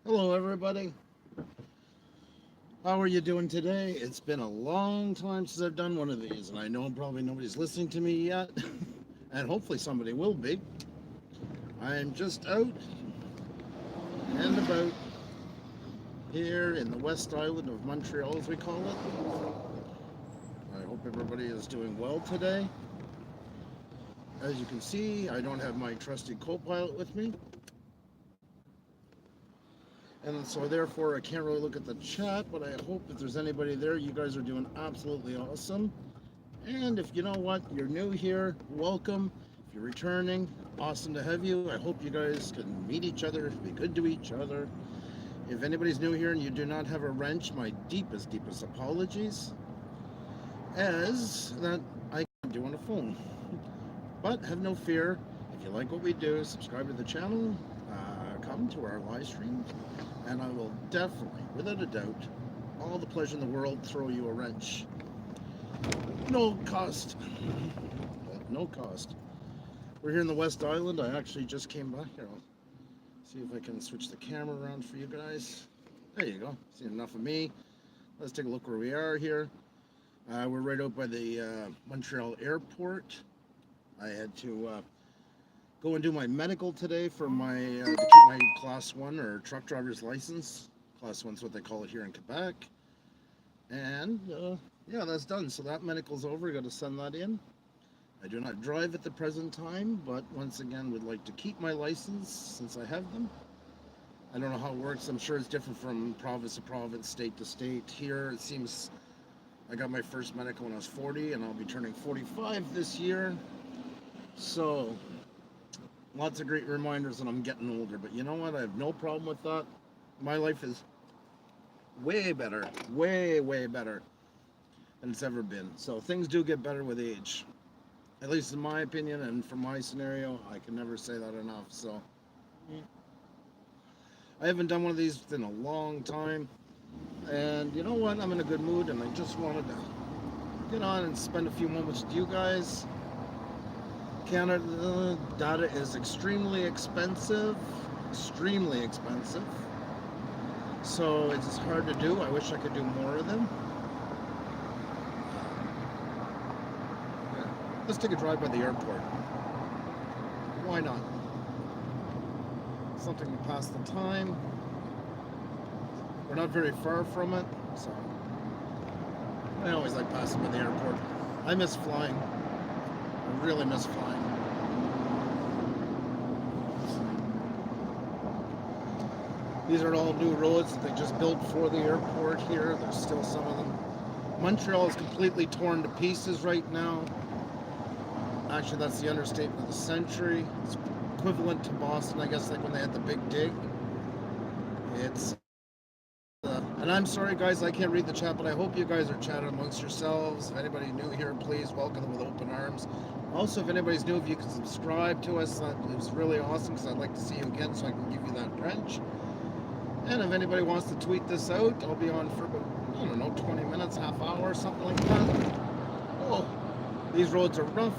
Hello, everybody. How are you doing today? It's been a long time since I've done one of these, and I know probably nobody's listening to me yet, and hopefully somebody will be. I am just out and about here in the West Island of Montreal, as we call it. I hope everybody is doing well today. As you can see, I don't have my trusty co-pilot with me, and so therefore I can't really look at the chat, but I hope if there's anybody there, you guys are doing absolutely awesome. And if you know what, you're new here, welcome. If you're returning, awesome to have you. I hope you guys can meet each other, be good to each other. If anybody's new here and you do not have a wrench, my deepest, deepest apologies, as that I can do on a phone. But have no fear, if you like what we do, subscribe to the channel, come to our live stream, and I will definitely, without a doubt, all the pleasure in the world, throw you a wrench. No cost. No cost. We're here in the West Island. I actually just came back here. I'll see if I can switch the camera around for you guys. There you go. See enough of me. Let's take a look where we are here. We're right out by the Montreal airport. I had to go and do my medical today for my to keep my Class 1 or truck driver's license. Class 1 is what they call it here in Quebec. And yeah, that's done. So that medical's over. Got to send that in. I do not drive at the present time, but once again, would like to keep my license since I have them. I don't know how it works. I'm sure it's different from province to province, state to state. Here, it seems I got my first medical when I was 40, and I'll be turning 45 this year. So, lots of great reminders that I'm getting older. But you know what? I have no problem with that. My life is way better, way better than it's ever been. So things do get better with age. At least in my opinion and from my scenario, I can never say that enough. So I haven't done one of these in a long time. And you know what? I'm in a good mood and I just wanted to get on and spend a few moments with you guys. Canada data is extremely expensive. Extremely expensive. So it's hard to do. I wish I could do more of them. Yeah. Let's take a drive by the airport. Why not? Something to pass the time. We're not very far from it, so I always like passing by the airport. I miss flying. I really miss flying. These are all new roads that they just built for the airport here. There's still some of them. Montreal is completely torn to pieces right now. Actually, that's the understatement of the century. It's equivalent to Boston, I guess, like when they had the big dig. It's and I'm sorry, guys, I can't read the chat, but I hope you guys are chatting amongst yourselves. If anybody new here, please welcome them with open arms. Also, if anybody's new, if you can subscribe to us, that is really awesome because I'd like to see you again so I can give you that wrench. And if anybody wants to tweet this out, I'll be on for about, I don't know, 20 minutes, half hour, something like that. Oh, these roads are rough.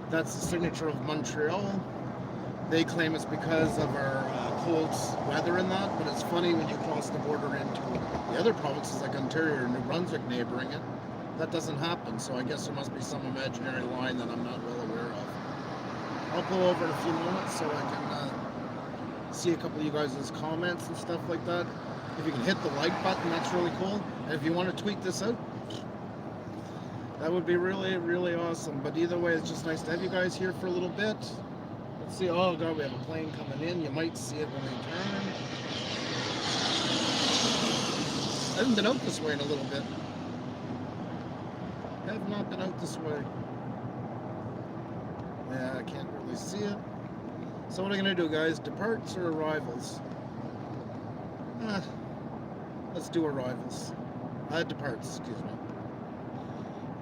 That's the signature of Montreal. They claim it's because of our cold weather and that, but it's funny when you cross the border into the other provinces like Ontario or New Brunswick neighboring it, that doesn't happen. So I guess there must be some imaginary line that I'm not well aware of. I'll pull over in a few moments so I can see a couple of you guys' comments and stuff like that. If you can hit the like button, that's really cool. And if you want to tweet this out, that would be really, really awesome. But either way, it's just nice to have you guys here for a little bit. Let's see. Oh god, we have a plane coming in. You might see it when they turn. I haven't been out this way in a little bit. I have not been out this way. Yeah, I can't really see it. So what are we going to do, guys? Departs or arrivals? Let's do arrivals. Departs, excuse me.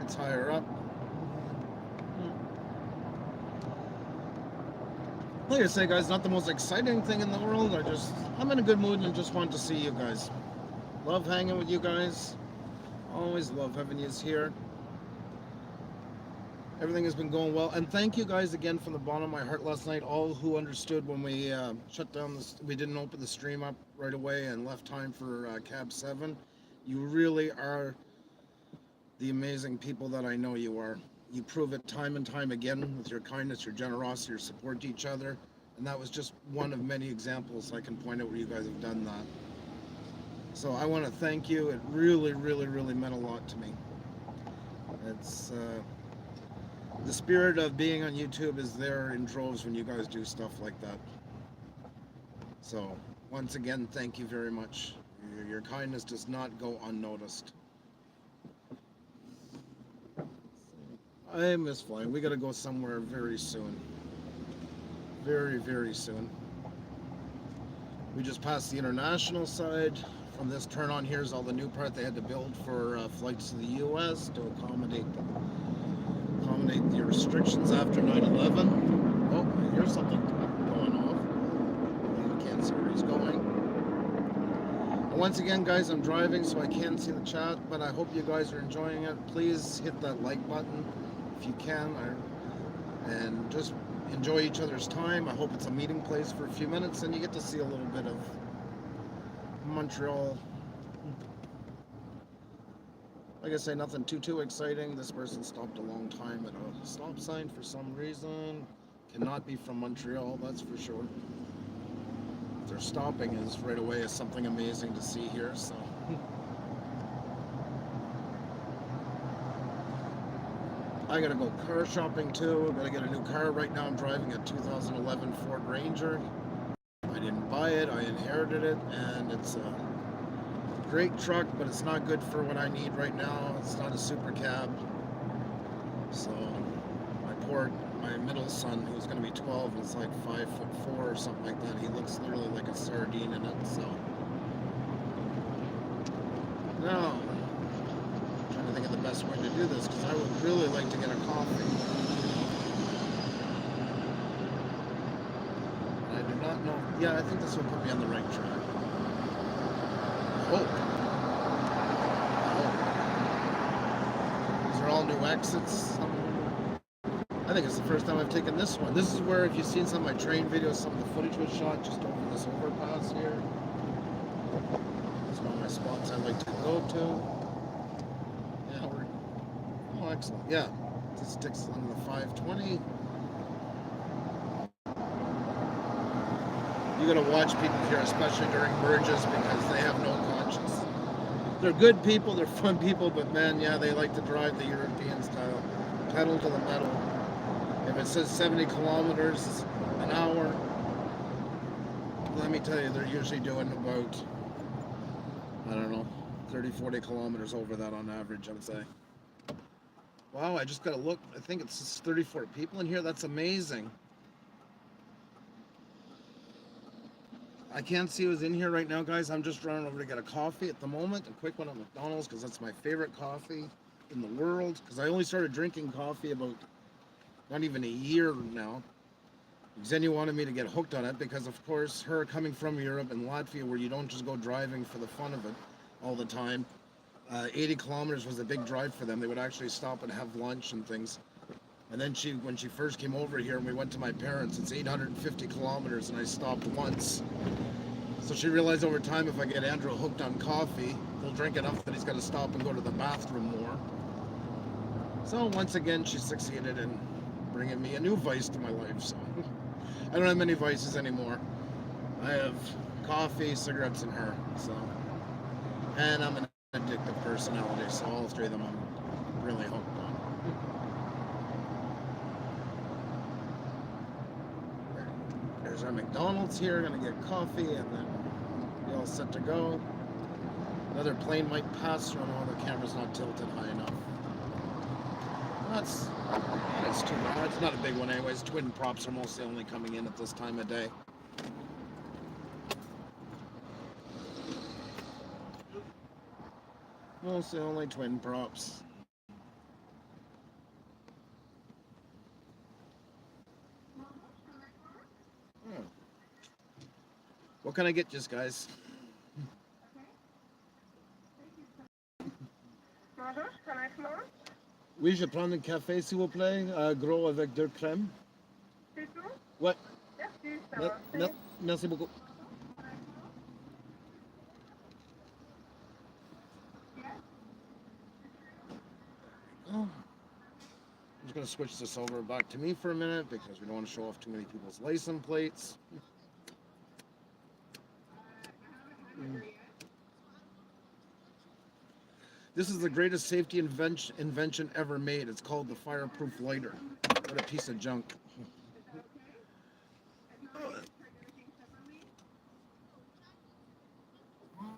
It's higher up. Like I say, guys, not the most exciting thing in the world. I'm in a good mood and just want to see you guys. Love hanging with you guys. Always love having you here. Everything has been going well, and thank you guys again from the bottom of my heart last night. All who understood when we shut down we didn't open the stream up right away and left time for Cab 7. You really are the amazing people that I know you are. You prove it time and time again with your kindness, your generosity, your support to each other, and that was just one of many examples I can point out where you guys have done that. So I want to thank you. It really, really, really meant a lot to me. It's the spirit of being on YouTube is there in droves when you guys do stuff like that. So once again, thank you very much. Your kindness does not go unnoticed. I miss flying. We got to go somewhere very soon. Very, very soon. We just passed the international side. From this turn on here is all the new part they had to build for flights to the U.S. to accommodate the restrictions after 9/11. Oh, I hear something going off. I can't see where he's going. And once again, guys, I'm driving, so I can't see the chat, but I hope you guys are enjoying it. Please hit that like button if you can, and just enjoy each other's time. I hope it's a meeting place for a few minutes, and you get to see a little bit of Montreal. Like I say, nothing too exciting. This person stopped a long time at a stop sign for some reason. Cannot be from Montreal, that's for sure. If they're stopping is right away is something amazing to see here, so. I gotta go car shopping too. I gotta get a new car. Right now I'm driving a 2011 Ford Ranger. I didn't buy it, I inherited it, and it's a great truck, but it's not good for what I need right now. It's not a super cab. So my middle son, who's going to be 12, is like 5'4" or something like that. He looks literally like a sardine in it. So now I'm trying to think of the best way to do this, because I would really like to get a coffee. I do not know. Yeah, I think this will put me on the right track. Oh. These are all new exits. I think it's the first time I've taken this one. This is where, if you've seen some of my train videos, some of the footage was shot just over this overpass here. That's one of my spots I like to go to. Yeah, oh, excellent. Yeah, this sticks on the 520. You gotta watch people here, especially during merges, because they have no conscience. They're good people, they're fun people, but man, yeah, they like to drive the European style. Pedal to the metal. If it says 70 kilometers an hour, let me tell you, they're usually doing about, I don't know, 30, 40 kilometers over that on average, I would say. Wow, I just gotta look. I think it's 34 people in here. That's amazing. I can't see who's in here right now, guys. I'm just running over to get a coffee at the moment, a quick one at McDonald's, because that's my favorite coffee in the world. Because I only started drinking coffee about not even a year now. Xenia wanted me to get hooked on it because, of course, her coming from Europe and Latvia, where you don't just go driving for the fun of it all the time. 80 kilometers was a big drive for them. They would actually stop and have lunch and things. And then when she first came over here and we went to my parents, it's 850 kilometers and I stopped once. So she realized over time, if I get Andrew hooked on coffee, he'll drink enough that he's got to stop and go to the bathroom more. So once again, she succeeded in bringing me a new vice to my life. So I don't have many vices anymore. I have coffee, cigarettes, and her. So, and I'm an addictive personality, so all three of them I'm really hooked on. There's our McDonald's here. Gonna get coffee and then be all set to go. Another plane might pass through. No, the camera's not tilted high enough. That's too bad. It's not a big one anyways. Twin props are mostly only coming in at this time of day. Mostly only twin props. Oh. What can I get you guys? Oui, je prends un café, s'il vous plaît, gros avec 2 crèmes. C'est tout? Ouais, Merci, ça mer- va. mer- merci beaucoup. Oh, I'm just going to switch this over back to me for a minute because we don't want to show off too many people's license plates. Mm. This is the greatest safety invention ever made. It's called the fireproof lighter. What a piece of junk.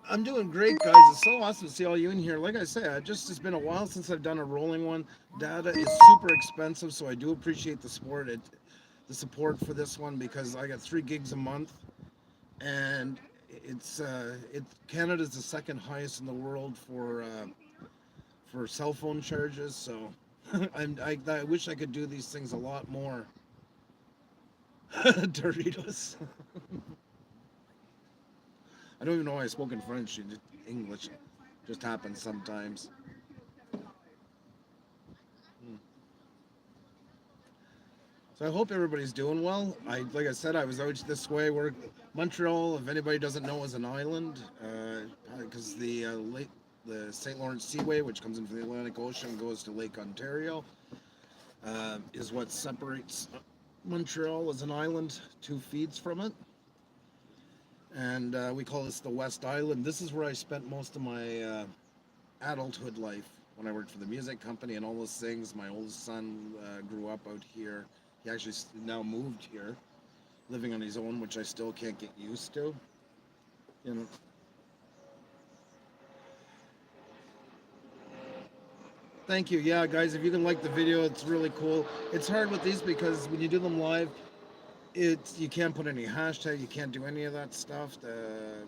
I'm doing great, guys. It's so awesome to see all you in here. Like I say, it's been a while since I've done a rolling one. Data is super expensive, so I do appreciate the support for this one because I got 3 gigs a month, and Canada's the second highest in the world for cell phone charges. So I wish I could do these things a lot more. Doritos. I don't even know why I spoke in French. English just happens sometimes. Hmm. So I hope everybody's doing well. Like I said, I was out this way. We're Montreal. If anybody doesn't know, is an island because the St. Lawrence Seaway, which comes in from the Atlantic Ocean, goes to Lake Ontario, is what separates Montreal as an island. 2 feeds from it, and we call this the West Island. This is where I spent most of my adulthood life when I worked for the music company and all those things. My oldest son grew up out here. He actually now moved here, living on his own, which I still can't get used to. You know. Thank you. Yeah, guys, if you can like the video, it's really cool. It's hard with these because when you do them live, you can't put any hashtag, you can't do any of that stuff to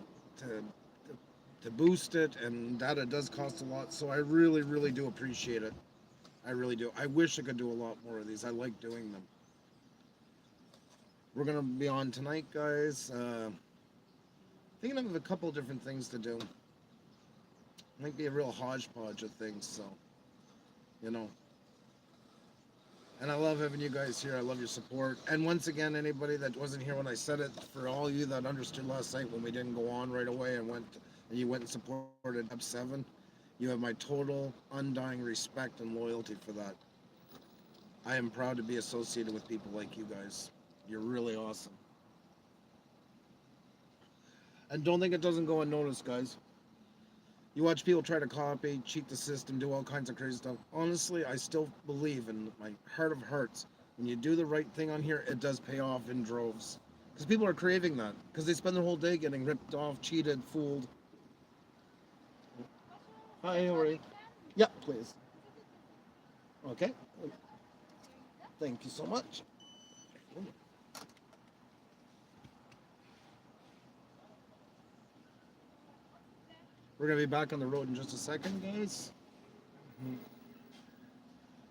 to boost it, and data does cost a lot. So I really, really do appreciate it. I really do. I wish I could do a lot more of these. I like doing them. We're gonna be on tonight, guys. Thinking of a couple different things to do. Might be a real hodgepodge of things. So, you know. And I love having you guys here. I love your support. And once again, anybody that wasn't here when I said it, for all you that understood last night when we didn't go on right away and you went and supported Up7, you have my total undying respect and loyalty for that. I am proud to be associated with people like you guys. You're really awesome. And don't think it doesn't go unnoticed, guys. You watch people try to copy, cheat the system, do all kinds of crazy stuff. Honestly, I still believe in my heart of hearts, when you do the right thing on here, it does pay off in droves. Because people are craving that. Because they spend their whole day getting ripped off, cheated, fooled. Hi, how are you? Yeah, please. Okay. Thank you so much. We're going to be back on the road in just a second, guys.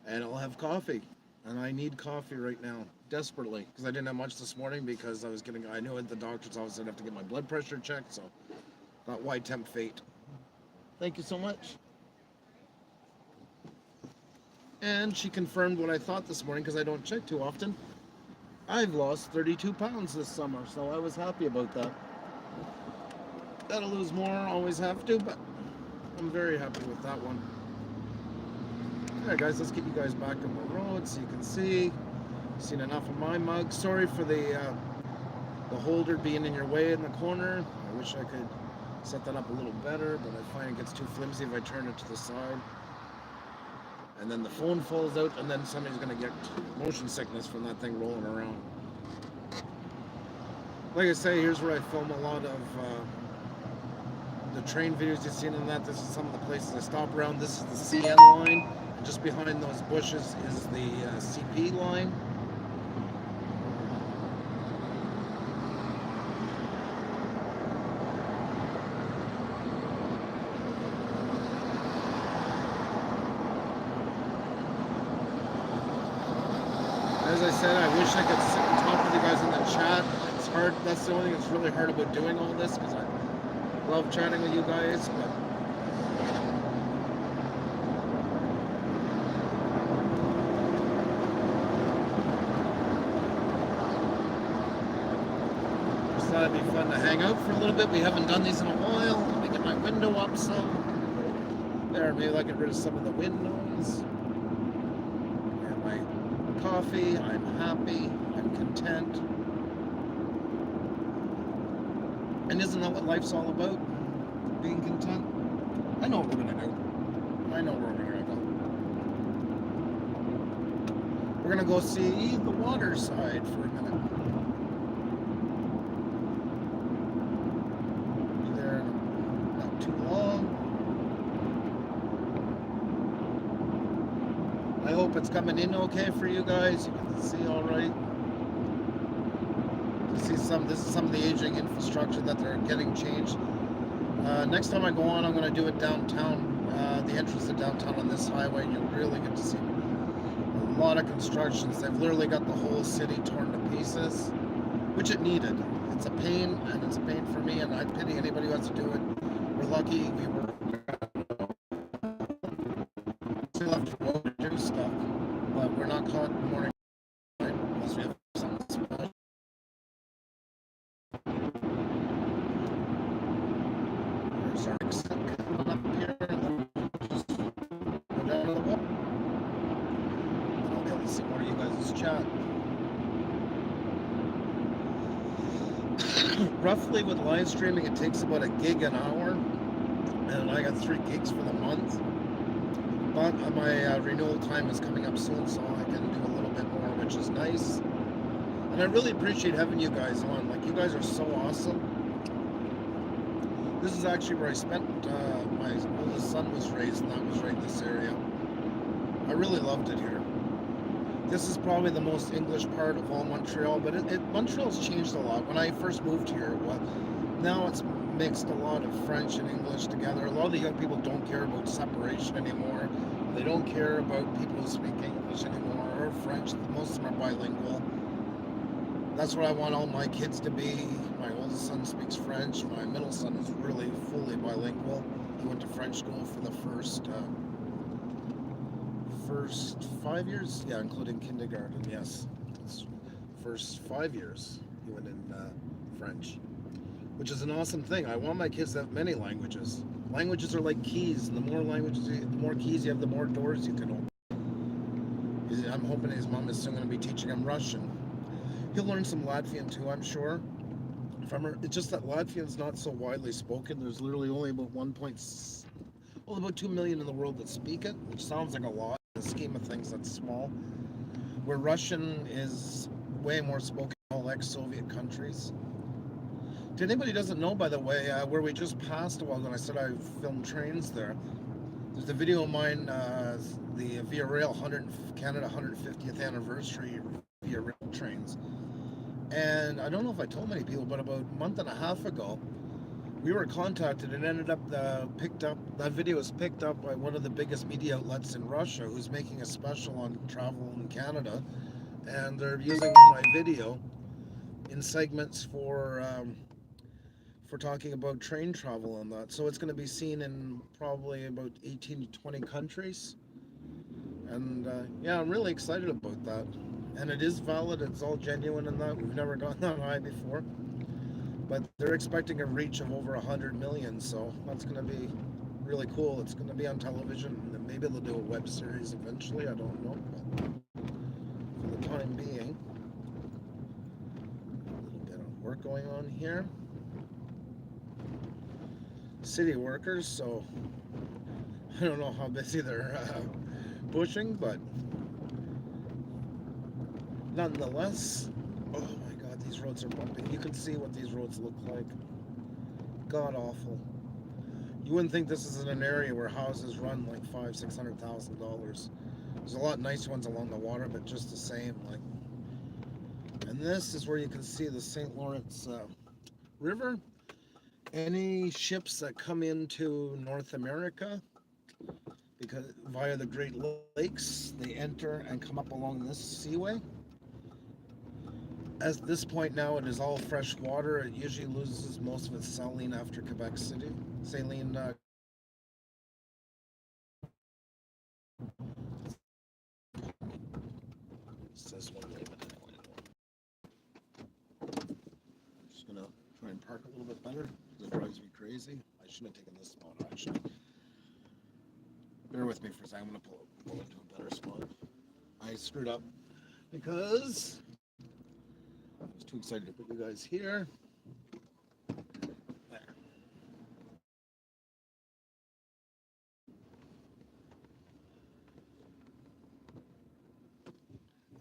And I'll have coffee. And I need coffee right now, desperately, because I didn't have much this morning because I knew at the doctor's office I'd have to get my blood pressure checked, so got why tempt fate. Thank you so much. And she confirmed what I thought this morning because I don't check too often. I've lost 32 pounds this summer, so I was happy about that. Gotta lose more, always have to, but I'm very happy with that one. Alright guys, let's get you guys back on the road so you can see. Seen enough of my mug. Sorry for the holder being in your way in the corner. I wish I could set that up a little better, but I find it gets too flimsy if I turn it to the side. And then the phone falls out, and then somebody's gonna get motion sickness from that thing rolling around. Like I say, here's where I film a lot of the train videos you've seen in that. This is some of the places I stop around. This is the CN line. And just behind those bushes is the CP line. As I said, I wish I could sit and talk with you guys in the chat. It's hard. That's the only thing that's really hard about doing all this because I love chatting with you guys. But thought it'd be fun to hang out for a little bit. We haven't done these in a while. Let me get my window up some. There, maybe I can get rid of some of the wind noise. And my coffee. I'm happy. I'm content. And isn't that what life's all about? Being content? I know what we're gonna do. I know where we're gonna go. We're gonna go see the water side for a minute. Be there in not too long. I hope it's coming in okay for you guys. You can see all right. You see this is some of the aging infrastructure that they're getting changed. Next time I go on, I'm going to do it downtown, the entrance to downtown on this highway. You really get to see a lot of constructions. They've literally got the whole city torn to pieces, which it needed. It's a pain, and it's a pain for me, and I pity anybody who has to do it. We're lucky we were still have to go to do stuff, but we're not caught in the morning time unless we have something special. There's our exit coming up here, and then just go down to the wall. And I'll be able to see more of you guys' chat. Roughly with live streaming, it takes about a gig an hour, and I got 3 gigs for the month. But my renewal time is coming up soon, so I can do a little bit more, which is nice. And I really appreciate having you guys on. Like, you guys are so awesome. This is actually where I spent, my oldest son was raised, and that was right in this area. I really loved it here. This is probably the most English part of all Montreal, but Montreal's changed a lot. When I first moved here, now it's mixed a lot of French and English together. A lot of the young people don't care about separation anymore. They don't care about people who speak English anymore, or French. Most of them are bilingual. That's what I want all my kids to be. My oldest son speaks French. My middle son is really fully bilingual. He went to French school for the first 5 years, yeah, including kindergarten. Yes, it's first 5 years he went in French, which is an awesome thing. I want my kids to have many languages. Languages are like keys, and the more keys you have, the more doors you can open. I'm hoping his mom is soon going to be teaching him Russian. He'll learn some Latvian too, I'm sure. It's just that Latvian's not so widely spoken. There's literally only about 2 million in the world that speak it, which sounds like a lot. In the scheme of things, that's small. Where Russian is way more spoken in all ex-Soviet countries. To anybody who doesn't know, by the way, where we just passed a while ago, and I said I filmed trains there. There's a video of mine, the Via Rail Canada 150th anniversary Via Rail trains. And I don't know if I told many people, but about a month and a half ago, we were contacted and ended up that video was picked up by one of the biggest media outlets in Russia, who's making a special on travel in Canada, and they're using my video in segments for talking about train travel on that. So it's going to be seen in probably about 18 to 20 countries, and yeah, I'm really excited about that. And it is valid, it's all genuine in that. We've never gone that high before. But they're expecting a reach of over 100 million, so that's going to be really cool. It's going to be on television, and maybe they'll do a web series eventually, I don't know. But for the time being, a little bit of work going on here. City workers, so I don't know how busy they're pushing, but nonetheless, oh my God, these roads are bumpy. You can see what these roads look like. God awful. You wouldn't think this is in an area where houses run like $500,000-$600,000. There's a lot of nice ones along the water, but just the same. Like, and this is where you can see the St. Lawrence River. Any ships that come into North America, because via the Great Lakes, they enter and come up along this seaway. At this point now, it is all fresh water. It usually loses most of its saline after Quebec City. Saline. It's this one. Just gonna park a little bit better. It drives me crazy. I shouldn't have taken this spot, actually. Bear with me for a second. I'm going to pull into a better spot. I screwed up because I was too excited to put you guys here. There.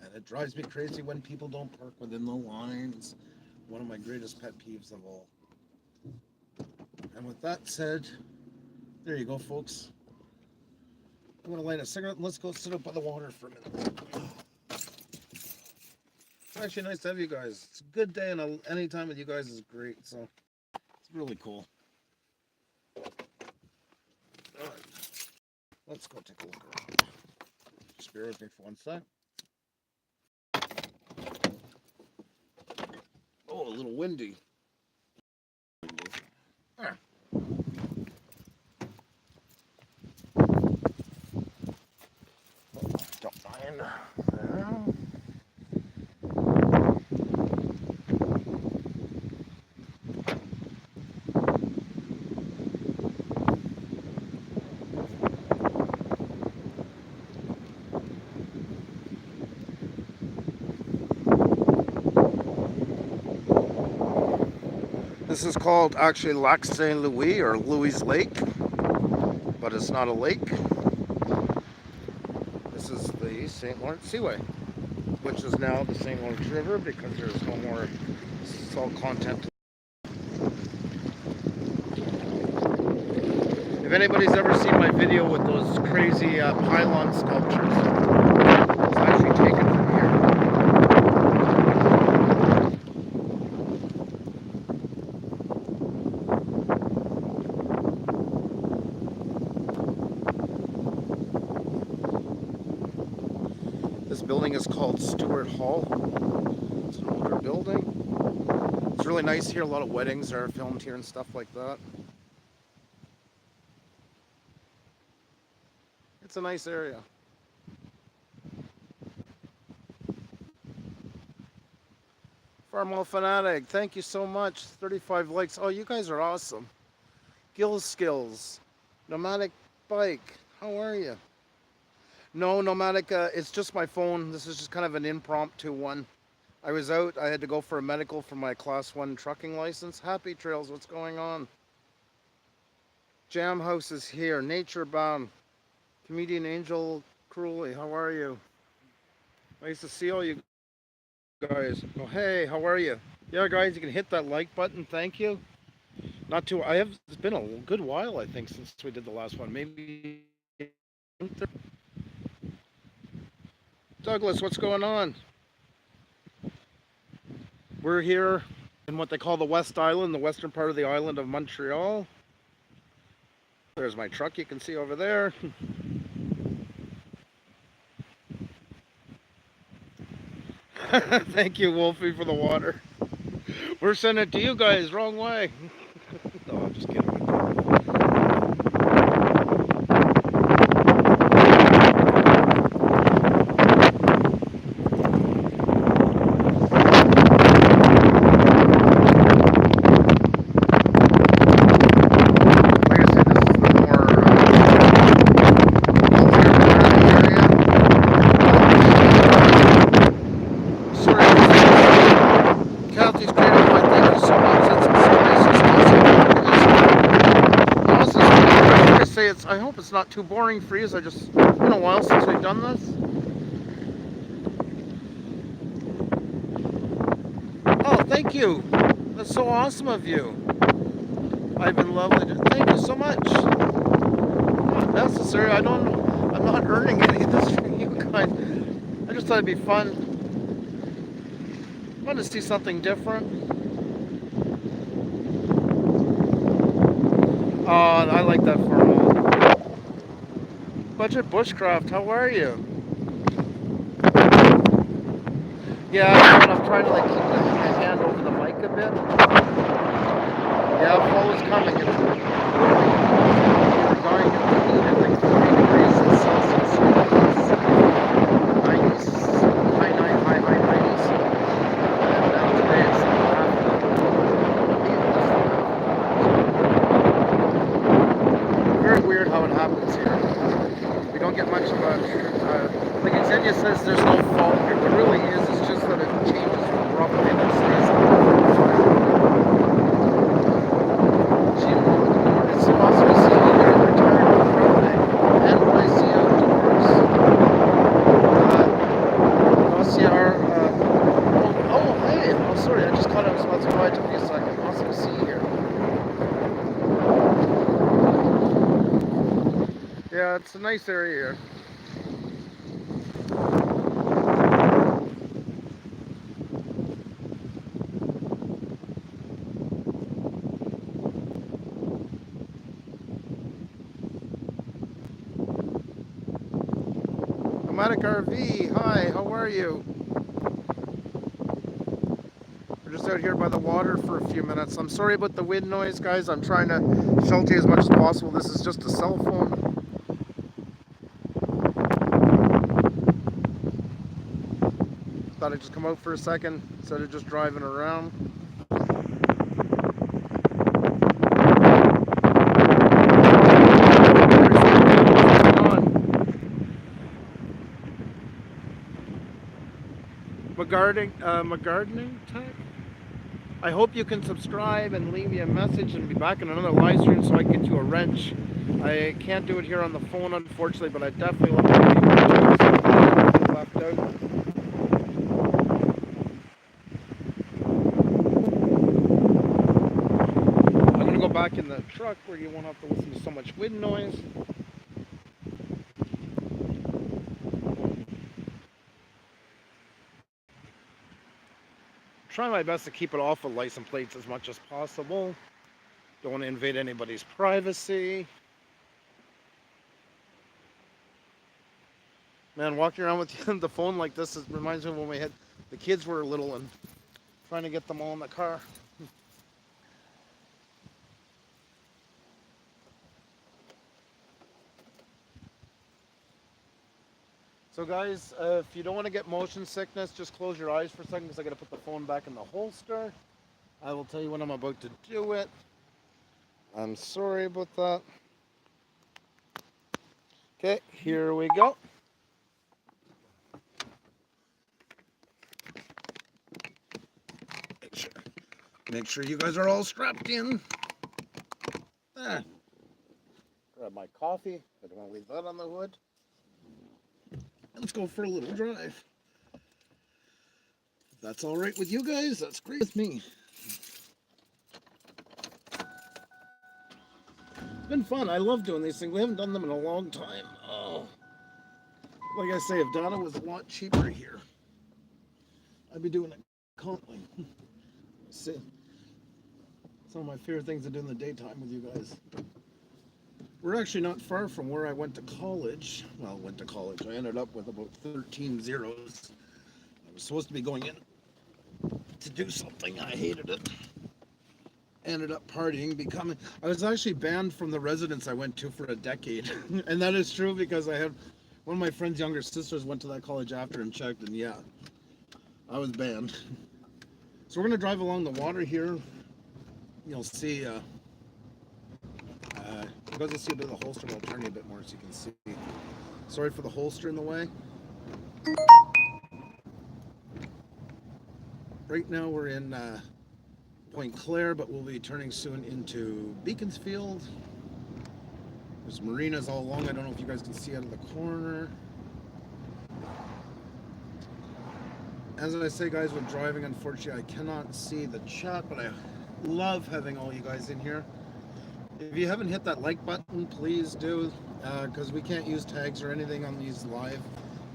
And it drives me crazy when people don't park within the lines. One of my greatest pet peeves of all. And with that said, there you go, folks. I'm going to light a cigarette and let's go sit up by the water for a minute. It's actually nice to have you guys. It's a good day, and any time with you guys is great, so it's really cool. All right. Let's go take a look around. Just bear with me for one sec. Oh, a little windy. There. Don't mind. There. This is called actually Lac Saint Louis or Louis Lake, but it's not a lake. This is the St. Lawrence Seaway, which is now the St. Lawrence River because there's no more salt content. If anybody's ever seen my video with those crazy pylon sculptures, it's actually taken from here. This building is called Stewart Hall. It's an older building. It's really nice here. A lot of weddings are filmed here and stuff like that. It's a nice area. Farmwell Fanatic, thank you so much. 35 likes. Oh, you guys are awesome. Gill Skills, Nomadic Bike, how are you? No, Nomadic, it's just my phone. This is just kind of an impromptu one. I was out, I had to go for a medical for my Class 1 trucking license. Happy Trails, what's going on? Jam House is here. Nature Bound. Comedian Angel Cruelly, how are you? Nice to see all you guys. Oh, hey, how are you? Yeah, guys, you can hit that like button. Thank you. It's been a good while, I think, since we did the last one. Maybe. Douglas, what's going on? We're here in what they call the West Island, the western part of the island of Montreal. There's my truck you can see over there. Thank you, Wolfie, for the water. We're sending it to you guys, wrong way. No, I'm just kidding. I hope it's not too boring for you. It's been a while since we've done this. Oh, thank you. That's so awesome of you. I've been lovely. Thank you so much. Not necessary. I'm not earning any of this from you guys. I just thought it'd be fun. Fun to see something different. Oh, I like that farm. Budget Bushcraft, how are you? Yeah, I'm trying to like keep my hand over the mic a bit. Yeah, fall is coming. It's going at like 40 degrees Celsius. 90s, high 90s. And now today it's like half. says there's no fault here. There really is. It's just that it changes abruptly and it stays on. It's so awesome to see you here retired from Quebec and YC Outdoors. Hey. Oh, sorry. I just caught it. I was about to go by. It took me a second. Awesome to see you here. Yeah, it's a nice area here. Nomadic RV, hi, how are you? We're just out here by the water for a few minutes. I'm sorry about the wind noise, guys. I'm trying to shelter you as much as possible. This is just a cell phone. Thought I'd just come out for a second instead of just driving around. McGardening tech? I hope you can subscribe and leave me a message and be back in another live stream so I can get you a wrench. I can't do it here on the phone, unfortunately, but I definitely love to give you left out. I'm going to go back in the truck where you won't have to listen to so much wind noise. Try my best to keep it off of license plates as much as possible. Don't want to invade anybody's privacy. Man, walking around with the phone like this reminds me of when the kids were little and trying to get them all in the car. So guys, if you don't want to get motion sickness, just close your eyes for a second because I got to put the phone back in the holster. I will tell you when I'm about to do it. I'm sorry about that. Okay, here we go. Make sure you guys are all strapped in. There. Grab my coffee. I don't want to leave that on the hood. Let's go for a little drive. If that's all right with you guys, that's great with me. It's been fun. I love doing these things. We haven't done them in a long time. Oh. Like I say, if Donna was a lot cheaper here, I'd be doing it constantly. See, some of my favorite things to do in the daytime with you guys. We're actually not far from where I went to college. Well, went to college. I ended up with about 13 zeros. I was supposed to be going in to do something. I hated it. Ended up partying, I was actually banned from the residence I went to for a decade. And that is true because I had one of my friend's younger sisters went to that college after and checked, and yeah, I was banned. So we're going to drive along the water here. You'll see, you guys will see a bit of the holster, but I'll turn you a bit more so you can see. Sorry for the holster in the way. Right now we're in Point Claire, but we'll be turning soon into Beaconsfield. There's marinas all along. I don't know if you guys can see out of the corner. As I say, guys, with driving, unfortunately, I cannot see the chat, but I love having all you guys in here. If you haven't hit that like button, please do, because we can't use tags or anything on these live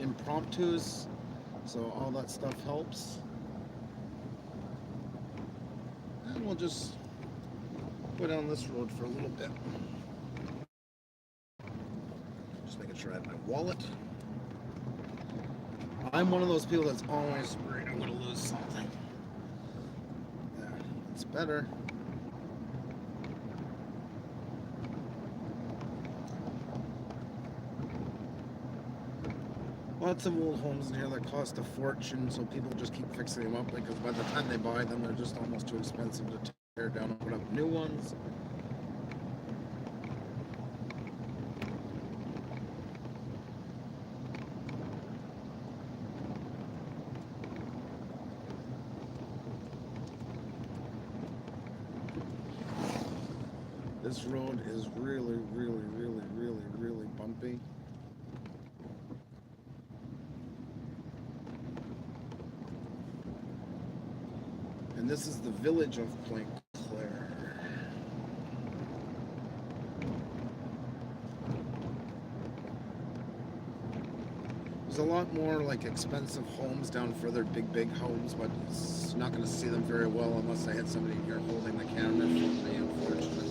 impromptus, so all that stuff helps. And we'll just go down this road for a little bit. Just making sure I have my wallet. I'm one of those people that's always worried I'm going to lose something. There, it's better. Lots of old homes in here that cost a fortune, so people just keep fixing them up because by the time they buy them, they're just almost too expensive to tear down and put up new ones. This road is really, really, really, really, really bumpy. And this is the village of Point Claire. There's a lot more like expensive homes down further, big homes, but it's not going to see them very well unless I had somebody here holding the camera for me, unfortunately.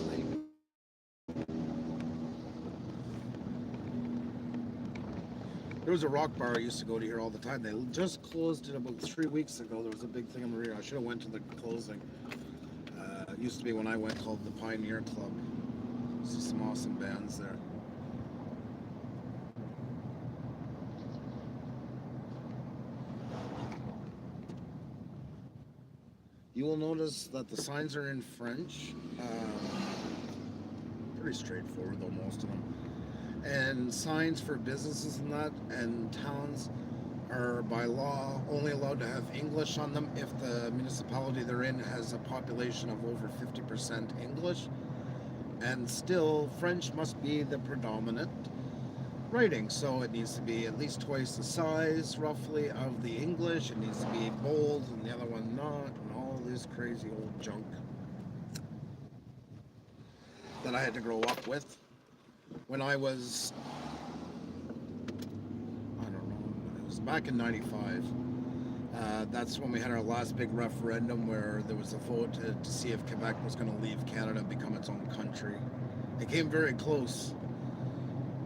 There was a rock bar I used to go to here all the time. They just closed it about 3 weeks ago. There was a big thing in Maria. I should have went to the closing. It used to be when I went called the Pioneer Club. See some awesome bands there. You will notice that the signs are in French. Pretty straightforward though, most of them. And signs for businesses and that and towns are by law only allowed to have English on them if the municipality they're in has a population of over 50% English. And still, French must be the predominant writing, so it needs to be at least twice the size, roughly, of the English. It needs to be bold, and the other one not, and all this crazy old junk that I had to grow up with. When I was, I don't know, it was back in '95. That's when we had our last big referendum where there was a vote to see if Quebec was going to leave Canada and become its own country. It came very close,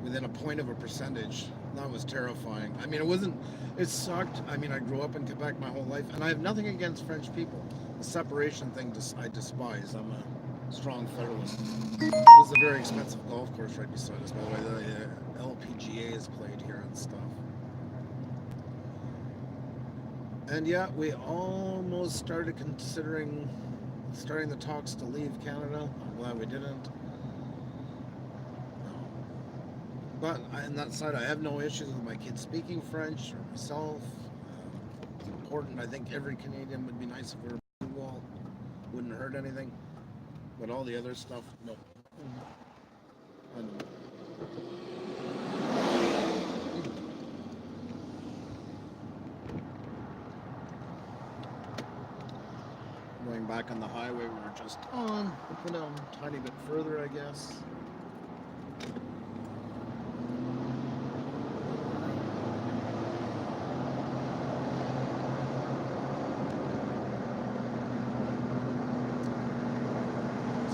within a point of a percentage. That was terrifying. I mean, it sucked. I mean, I grew up in Quebec my whole life, and I have nothing against French people. The separation thing, I despise. I'm a strong federalist. This is a very expensive golf course right beside us, by the way. The LPGA is played here and stuff. And yeah, we almost started considering starting the talks to leave Canada. I'm glad we didn't. But on that side, I have no issues with my kids speaking French or myself. It's important. I think every Canadian would be nice if we were bilingual. Wouldn't hurt anything. But all the other stuff, no. I don't know. Going back on the highway we were just on. We'll go down a tiny bit further, I guess.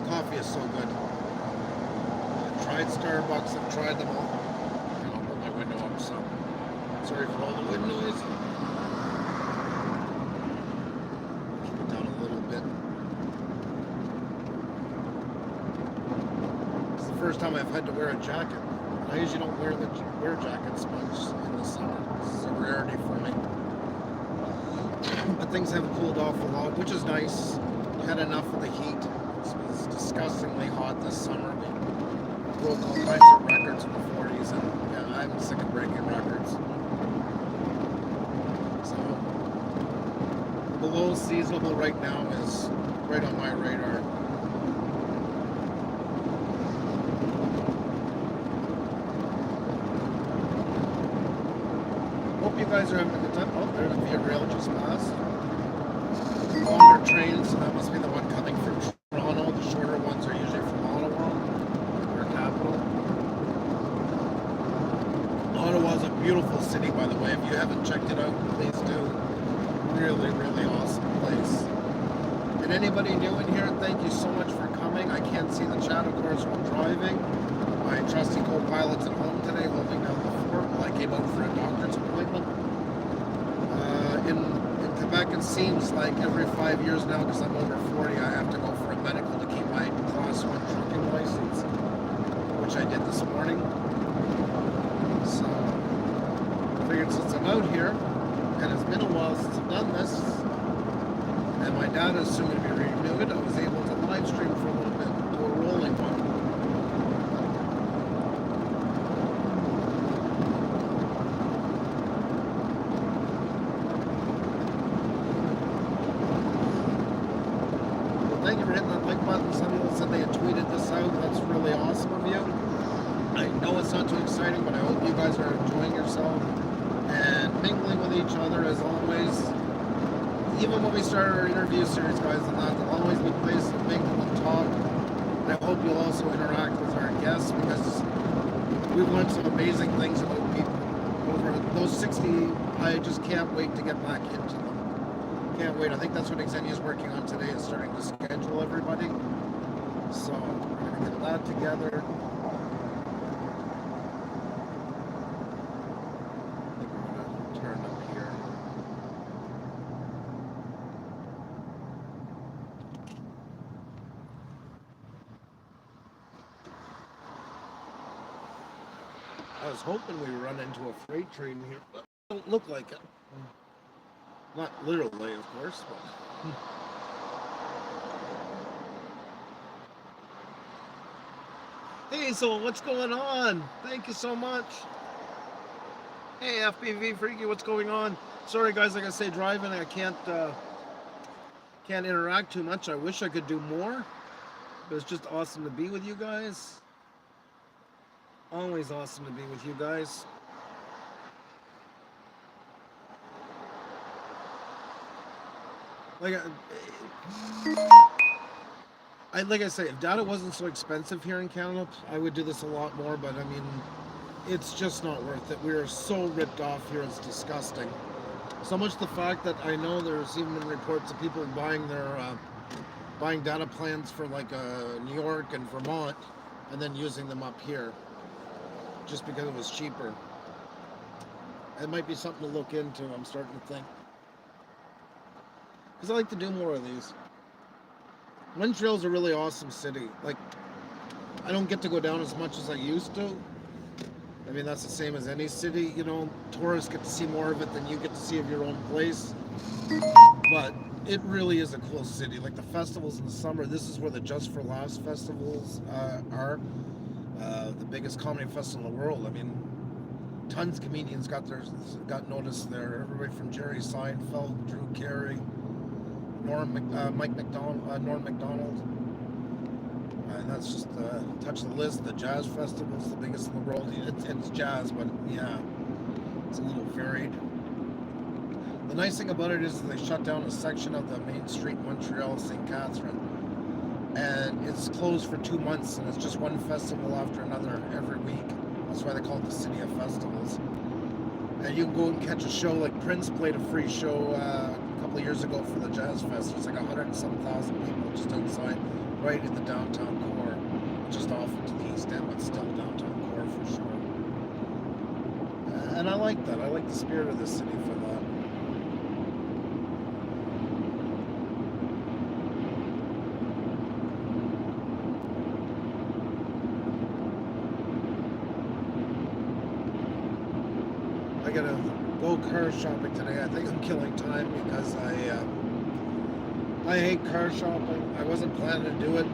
Coffee is so good. I've tried Starbucks, I've tried them all. And I'll put my window up, so sorry for all the wind noise. Keep it down a little bit. It's the first time I've had to wear a jacket. I usually don't wear jackets much in the summer. This is a rarity for me. But things have cooled off a lot, which is nice. Had enough of the heat. It was disgustingly hot this summer. We broke all kinds of records in the 40s, and yeah, I'm sick of breaking records. So, below seasonable right now is right on my radar. Hope you guys are having a good time. Oh, there's a Via Rail just passed. Longer trains, so that must be the one coming from Toronto. The shorter ones are usually from Ottawa, our capital. Ottawa's a beautiful city, by the way. If you haven't checked it out, please do. Really, really awesome place. And anybody new in here, thank you so much for coming. I can't see the chat, of course, while driving. My trusty co-pilot's at home today, holding down the fort while I came out for a doctor's appointment. In Quebec, it seems like every 5 years now, because I'm over 40, I have to go for a medical to keep my Class 1 trucking license, which I did this morning. So, I figured since I'm out here, and it's been a while since I've done this, and my data is soon to be renewed, I was able to live stream for a little bit, do a rolling one. Thank you for hitting that like button. Some people said they had tweeted this out. That's awesome of you. I know it's not too exciting, but I hope you guys are enjoying yourself and mingling with each other as always. Even when we start our interview series, guys, and that there'll always be places to mingle and talk. And I hope you'll also interact with our guests because we've learned some amazing things about people. Over those 60, I just can't wait to get back into them. Can't wait. I think that's what Xenia is working on today, is starting to schedule everybody. So we're going to get that together. I think we're going to turn up here. I was hoping we would run into a freight train here, but it don't look like it. Not literally, of course, but... Hey, so what's going on? Thank you so much. Hey, FPV Freaky, what's going on? Sorry, guys, like I say, driving, I can't interact too much. I wish I could do more, but it's just awesome to be with you guys. Always awesome to be with you guys. Like I say, if data wasn't so expensive here in Canada, I would do this a lot more, but I mean, it's just not worth it. We are so ripped off here, it's disgusting. So much the fact that I know there's even been reports of people buying data plans for like New York and Vermont and then using them up here just because it was cheaper. It might be something to look into, I'm starting to think. Because I like to do more of these. Montreal's a really awesome city. Like, I don't get to go down as much as I used to. I mean, that's the same as any city, you know. Tourists get to see more of it than you get to see of your own place. But it really is a cool city. Like the festivals in the summer, this is where the Just for Laughs festivals are. The biggest comedy festival in the world. I mean, tons of comedians got noticed there. Everybody from Jerry Seinfeld, Drew Carey, Norm Macdonald, and that's just touch the list. The jazz festival is the biggest in the world. It's jazz, but yeah, it's a little varied. The nice thing about it is they shut down a section of the main street in Montreal, St. Catherine, and it's closed for 2 months, and it's just one festival after another every week. That's why they call it the City of Festivals. And you can go and catch a show. Like Prince played a free show a couple of years ago for the Jazz Fest. It's like 100-some thousand people just outside, right in the downtown core, just off into the East End, but still downtown core for sure. And I like that. I like the spirit of the city for that. I gotta go car shopping today. I think I'm killing time because I hate car shopping. I wasn't planning to do it.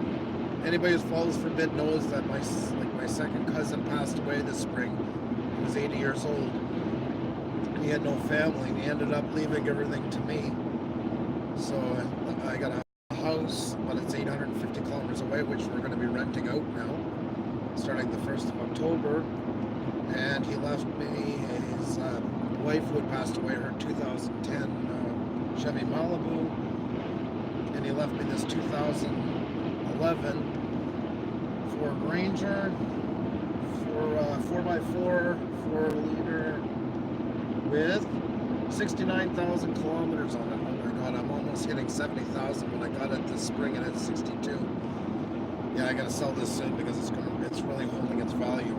Anybody who follows for a bit knows that my second cousin passed away this spring. He was 80 years old. And he had no family, and he ended up leaving everything to me. So I got a house, but it's 850 kilometers away, which we're going to be renting out now, starting the 1st of October. And he left me his wife who had passed away, her 2010 Chevy Malibu, and he left me this 2011 Ford Ranger, 4x4, 4-liter with 69,000 kilometers on it. Oh my God, I'm almost hitting 70,000 when I got it this spring, and it's 62. Yeah, I gotta sell this soon because it's really holding its value.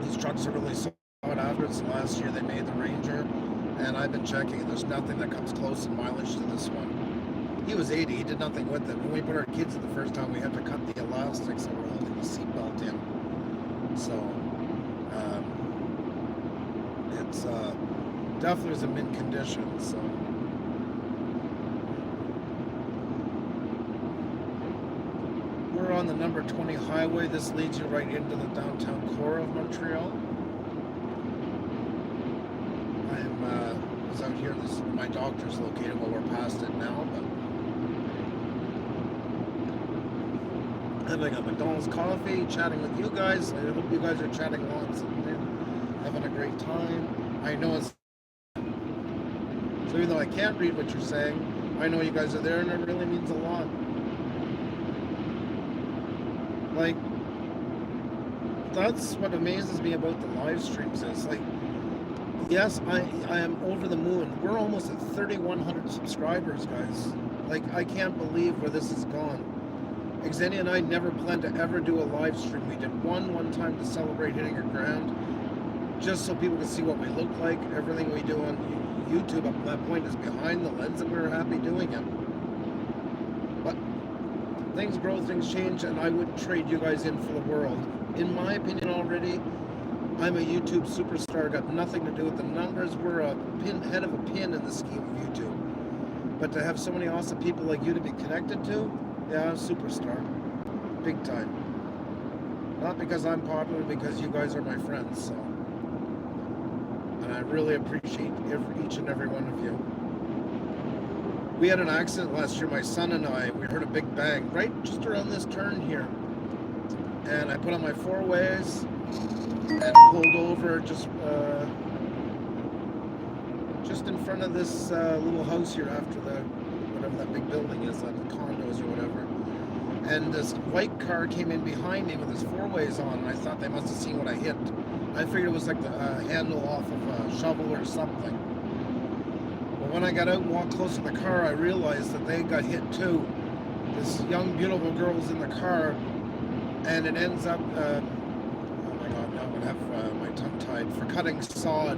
These trucks are really sought after. It's the last year they made the Ranger, and I've been checking, and there's nothing that comes close in mileage to this one. He was 80, he did nothing with it. When we put our kids in the first time, we had to cut the elastics that were holding the seatbelt in. So, it's definitely was in mint condition, so. We're on the number 20 highway. This leads you right into the downtown core of Montreal. I was out here. My doctor's located. Well, we're past it now, but having a McDonald's coffee, chatting with you guys. I hope you guys are chatting lots and having a great time. I know it's so even though I can't read what you're saying, I know you guys are there, and it really means a lot. Like, that's what amazes me about the live streams is like, yes, I am over the moon. We're almost at 3,100 subscribers, guys. Like, I can't believe where this has gone. Xenia and I never planned to ever do a live stream. We did one time to celebrate hitting $1,000, just so people could see what we look like. Everything we do on YouTube up to that point is behind the lens, and we were happy doing it. But things grow, things change, and I wouldn't trade you guys in for the world. In my opinion already, I'm a YouTube superstar. Got nothing to do with the numbers. We're a head of a pin in the scheme of YouTube. But to have so many awesome people like you to be connected to, yeah, I'm a superstar. Big time. Not because I'm popular, because you guys are my friends. So. And I really appreciate each and every one of you. We had an accident last year, my son and I. We heard a big bang right just around this turn here. And I put on my four-ways and pulled over just in front of this little house here after the, whatever that big building is, like the condos or whatever. And this white car came in behind me with his four-ways on, and I thought they must have seen what I hit. I figured it was like the handle off of a shovel or something. But when I got out and walked close to the car, I realized that they got hit too. This young, beautiful girl was in the car, and it ends up, oh my God, now I'm going to have my tongue tied, for cutting sod.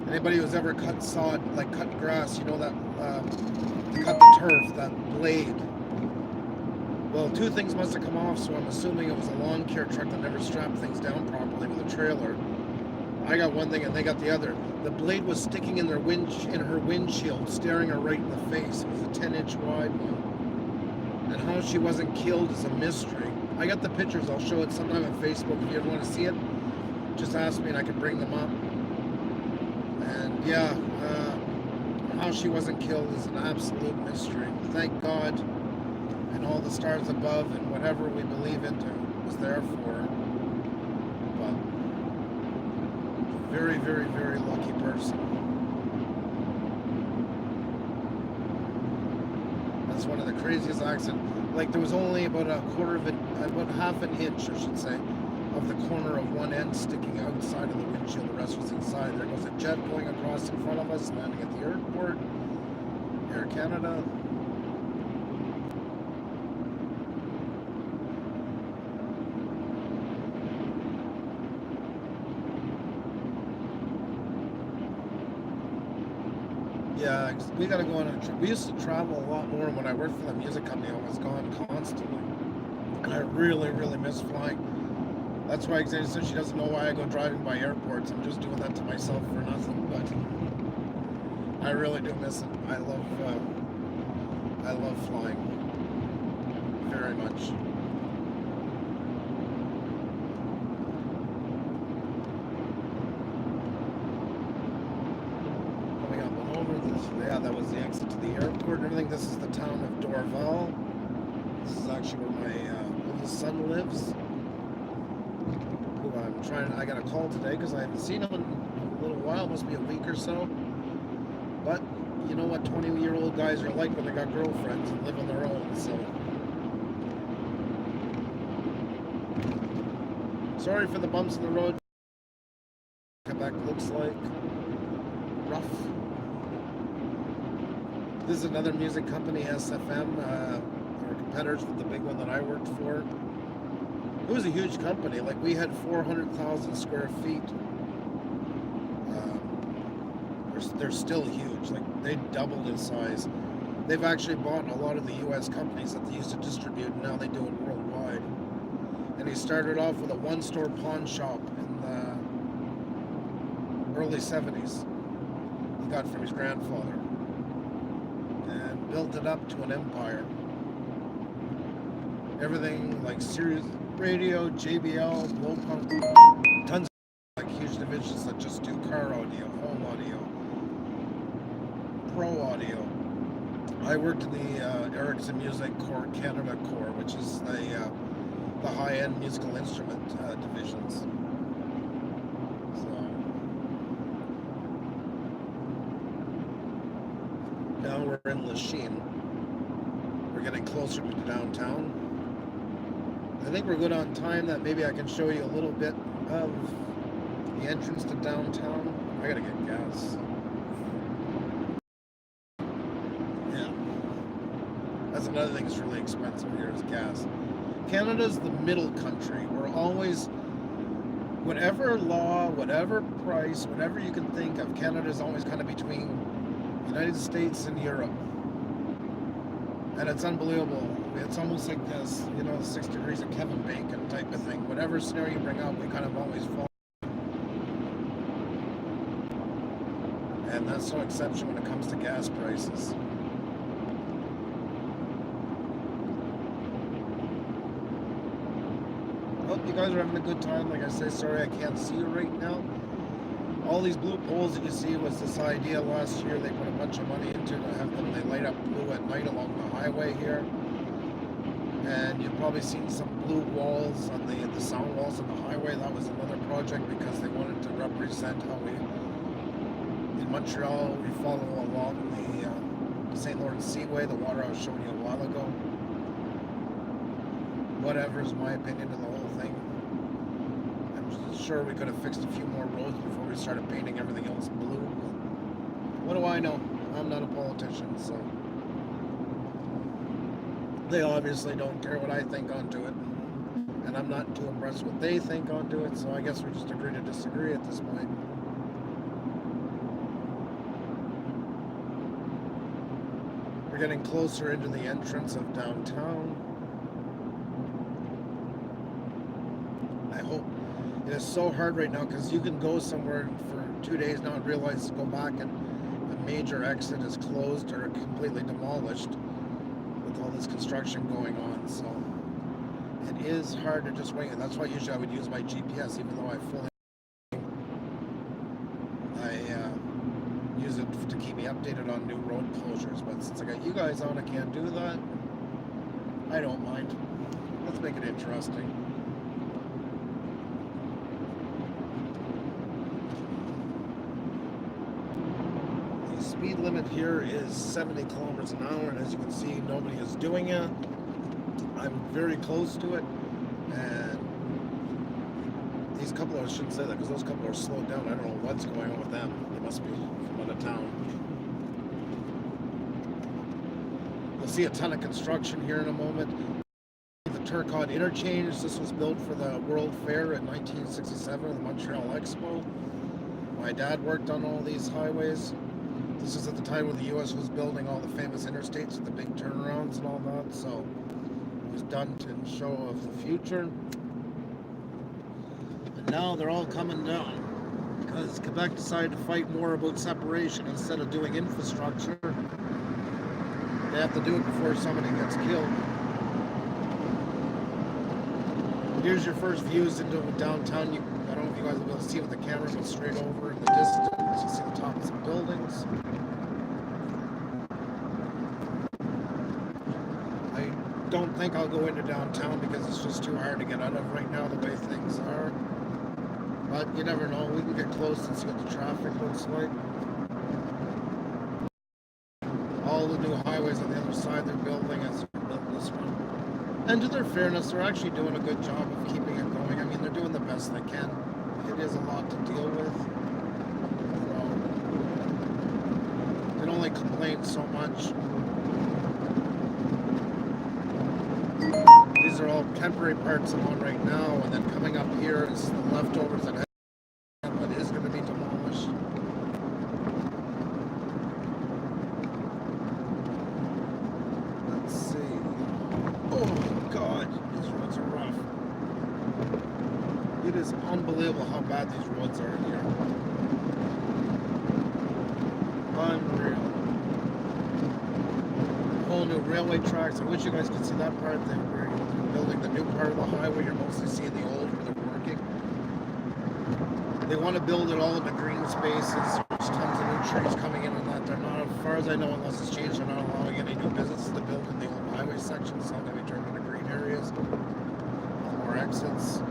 Anybody who's ever cut sod, like cut grass, you know that, to cut the turf, that blade. Well, two things must have come off, so I'm assuming it was a lawn care truck that never strapped things down properly with a trailer. I got one thing and they got the other. The blade was sticking in her windshield, staring her right in the face. It was a 10-inch wide one. And how she wasn't killed is a mystery. I got the pictures. I'll show it sometime on Facebook if you ever want to see it. Just ask me and I can bring them up. And yeah, how she wasn't killed is an absolute mystery. Thank God. And all the stars above and whatever we believe into was there for her. But very, very, very lucky person. That's one of the craziest accidents. Like, there was only about about half an inch, I should say, of the corner of one end sticking outside of the windshield. The rest was inside. There goes a jet going across in front of us, landing at the airport. Air Canada. Yeah, we gotta go on a trip. We used to travel a lot more when I worked for the music company. I was gone constantly. And I really, really miss flying. That's why Xenia said she doesn't know why I go driving by airports. I'm just doing that to myself for nothing, but I really do miss it. I love flying very much. Yeah, that was the exit to the airport and everything. This is the town of Dorval. This is actually where my little son lives. Who I got a call today because I haven't seen him in a little while, must be a week or so. But you know what 20-year-old guys are like when they got girlfriends and live on their own, so. Sorry for the bumps in the road. Quebec looks like rough. This is another music company, SFM. They were competitors with the big one that I worked for. It was a huge company. Like, we had 400,000 square feet. They're still huge. Like, they doubled in size. They've actually bought a lot of the U.S. companies that they used to distribute, and now they do it worldwide. And he started off with a one-store pawn shop in the early 70s. He got from his grandfather. And built it up to an empire. Everything like Sirius radio, JBL, low pump, tons of like huge divisions that just do car audio, home audio, pro audio, I worked in the Ericsson Music Corps Canada Corps, which is the high-end musical instrument divisions. So now we're in Lasalle. We're getting closer to downtown. I think we're good on time. That maybe I can show you a little bit of the entrance to downtown. I gotta get gas. Yeah, that's another thing that's really expensive here is gas. Canada's the middle country. We're always, whatever law, whatever price, whatever you can think of, Canada's always kind of between the United States and Europe. And it's unbelievable. It's almost like this, 6 degrees of Kevin Bacon type of thing. Whatever scenario you bring up, we kind of always fall. And that's no exception when it comes to gas prices. Hope you guys are having a good time. Like I say, sorry I can't see you right now. All these blue poles that you see was this idea last year. They put a bunch of money into to have them. They light up blue at night along the highway here. And you've probably seen some blue walls on the sound walls on the highway. That was another project because they wanted to represent how we, in Montreal, we follow along the St. Lawrence Seaway, the water I was showing you a while ago. Whatever is my opinion of the whole thing. I'm sure we could have fixed a few more roads before we started painting everything else blue. What do I know? I'm not a politician, so they obviously don't care what I think onto it, and I'm not too impressed with what they think onto it, so I guess we just agree to disagree at this point. We're getting closer into the entrance of downtown. I hope. It is so hard right now because you can go somewhere for 2 days now and realize to go back and the major exit is closed or completely demolished with all this construction going on. So it is hard to just wing it. That's why usually I would use my GPS, even though I use it to keep me updated on new road closures. But since I got you guys on, I can't do that. I don't mind. Let's make it interesting. Speed limit here is 70 kilometers an hour, and as you can see, nobody is doing it. I'm very close to it, and these couple, I shouldn't say that because those couple are slowed down. I don't know what's going on with them. They must be from out of town. You'll see a ton of construction here in a moment. The Turcotte Interchange, this was built for the World Fair in 1967, the Montreal Expo. My dad worked on all these highways. This is at the time when the U.S. was building all the famous interstates with the big turnarounds and all that, so it was done to show of the future. And now they're all coming down because Quebec decided to fight more about separation instead of doing infrastructure. They have to do it before somebody gets killed. Here's your first views into downtown. I don't know if you guys will be able to see with the camera, but straight over in the distance, you see the tops of buildings. I don't think I'll go into downtown because it's just too hard to get out of right now, the way things are. But you never know. We can get close and see what the traffic looks like. All the new highways on the other side they're building as they're building this one. And to their fairness, they're actually doing a good job of keeping it going. I mean, they're doing the best they can. It is a lot to deal with. So, you can only complain so much. These are all temporary parts I'm on right now, and then coming up here is the leftovers that is going to be demolished. Let's see. Oh God, these roads are rough. It is unbelievable how bad these roads are here. Unreal. Whole new railway tracks. I wish you guys could see that part. They're building the new part of the highway. You're mostly seeing the old where they're working. They want to build it all in the green spaces. There's tons of new trees coming in on that. They're not, as far as I know, unless it's changed, they're not allowing any new businesses to build in the old highway section. It's all going to be turned into green areas, more exits.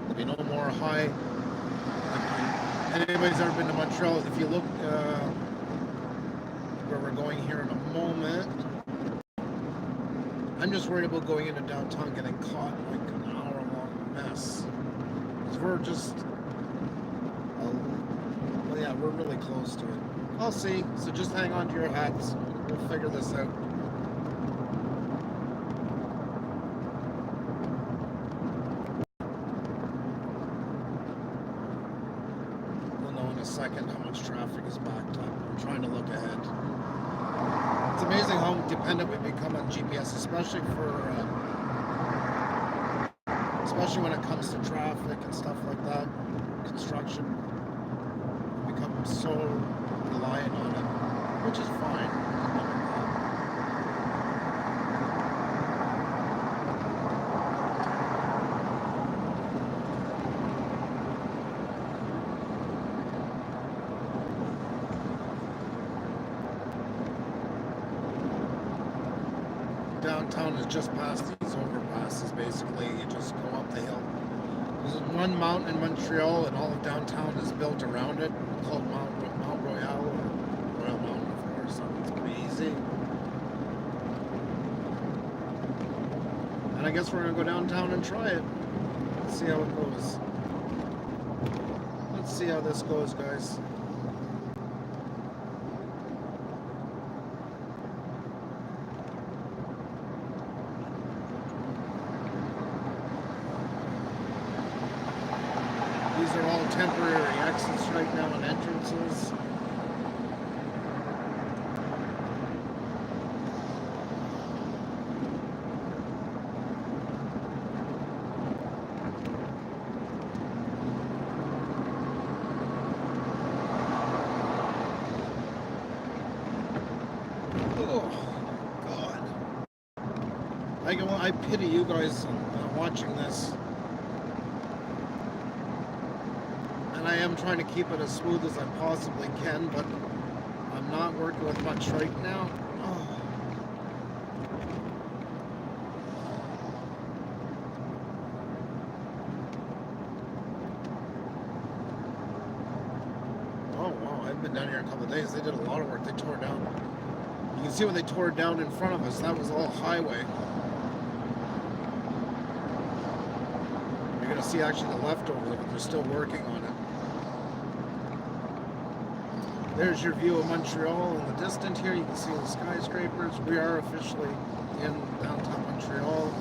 There'll be no more high. Anybody's ever been to Montreal? If you look where we're going here in a moment, I'm just worried about going into downtown getting caught in like an hour-long mess. Because we're just, well, yeah, we're really close to it. I'll see. So just hang on to your hats. We'll figure this out. We'll know in a second how much traffic is backed up. I'm trying to look ahead. It's amazing how dependent we become on GPS, especially when it comes to traffic and stuff like that, construction. We become so reliant on it, which is fine. Downtown is just past these overpasses. Basically, you just go up the hill. There's one mountain in Montreal, and all of downtown is built around it, called Mount Royal or Royal Mountain, of course. So it's pretty easy. And I guess we're gonna go downtown and try it. Let's see how it goes. Let's see how this goes, guys. These are all temporary exits right now and entrances. Oh, God. I pity you guys watching this. I am trying to keep it as smooth as I possibly can, but I'm not working with much right now. Oh wow, I've been down here a couple of days. They did a lot of work. They tore down. You can see what they tore down in front of us. That was all highway. You're going to see actually the leftovers, but they're still working on it. There's your view of Montreal in the distance here. You can see the skyscrapers. We are officially in downtown Montreal.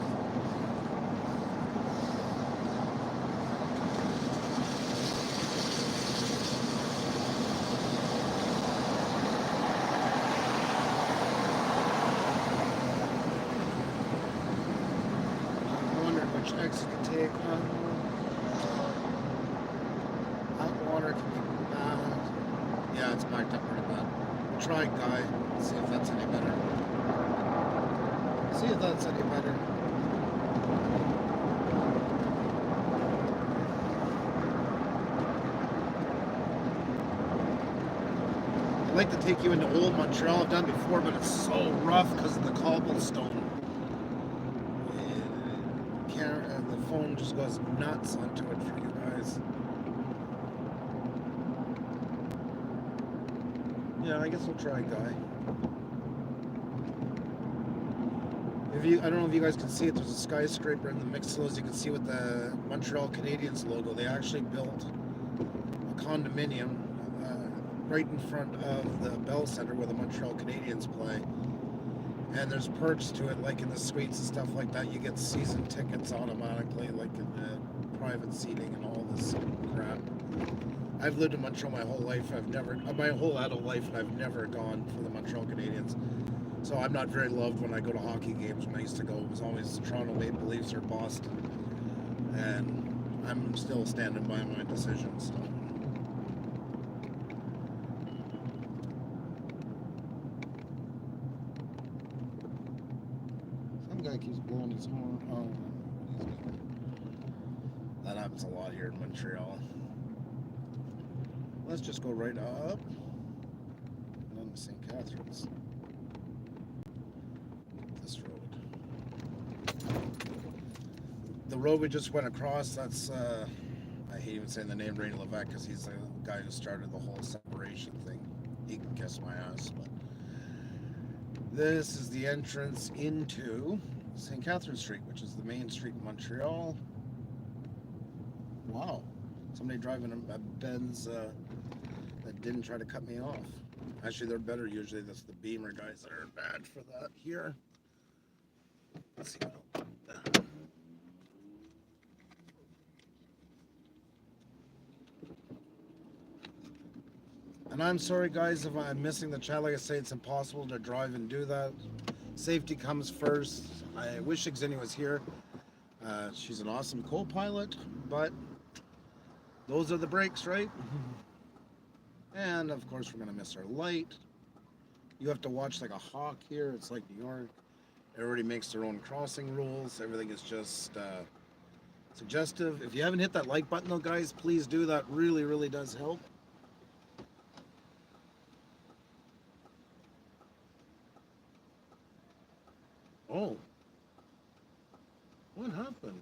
I'm wondering which exit to take. Hot water can be bad. Yeah, it's backed up pretty bad. We'll try Guy, see if that's any better. See if that's any better. I'd like to take you into old Montreal. I've done before, but it's so rough because of the cobblestone. The phone just goes nuts onto it for you guys. Yeah, I guess we'll try Guy. I don't know if you guys can see it. There's a skyscraper in the mix of those. You can see with the Montreal Canadiens logo. They actually built a condominium right in front of the Bell Center where the Montreal Canadiens play. And there's perks to it, like in the suites and stuff like that. You get season tickets automatically, like in the private seating and all this crap. I've lived in Montreal my whole life. My whole adult life, and I've never gone for the Montreal Canadiens. So I'm not very loved when I go to hockey games. When I used to go, it was always Toronto Maple Leafs or Boston. And I'm still standing by my decision. So. Some guy keeps blowing his horn. Oh, that happens a lot here in Montreal. Let's just go right up and on to St. Catharines. This road. The road we just went across, that's, I hate even saying the name Rainy Levesque because he's the guy who started the whole separation thing. He can kiss my ass, but this is the entrance into St. Catherine Street, which is the main street in Montreal. Wow. Somebody driving a Benz that didn't try to cut me off. Actually, they're better usually. That's the Beamer guys that are bad for that here. Let's see. And I'm sorry, guys, if I'm missing the chat. Like I say, it's impossible to drive and do that. Safety comes first. I wish Xenia was here. She's an awesome co-pilot, but those are the brakes, right? And of course, we're gonna miss our light. You have to watch like a hawk here. It's like New York. Everybody makes their own crossing rules. Everything is just suggestive. If you haven't hit that like button though, guys, please do. That really, really does help. Oh. What happened?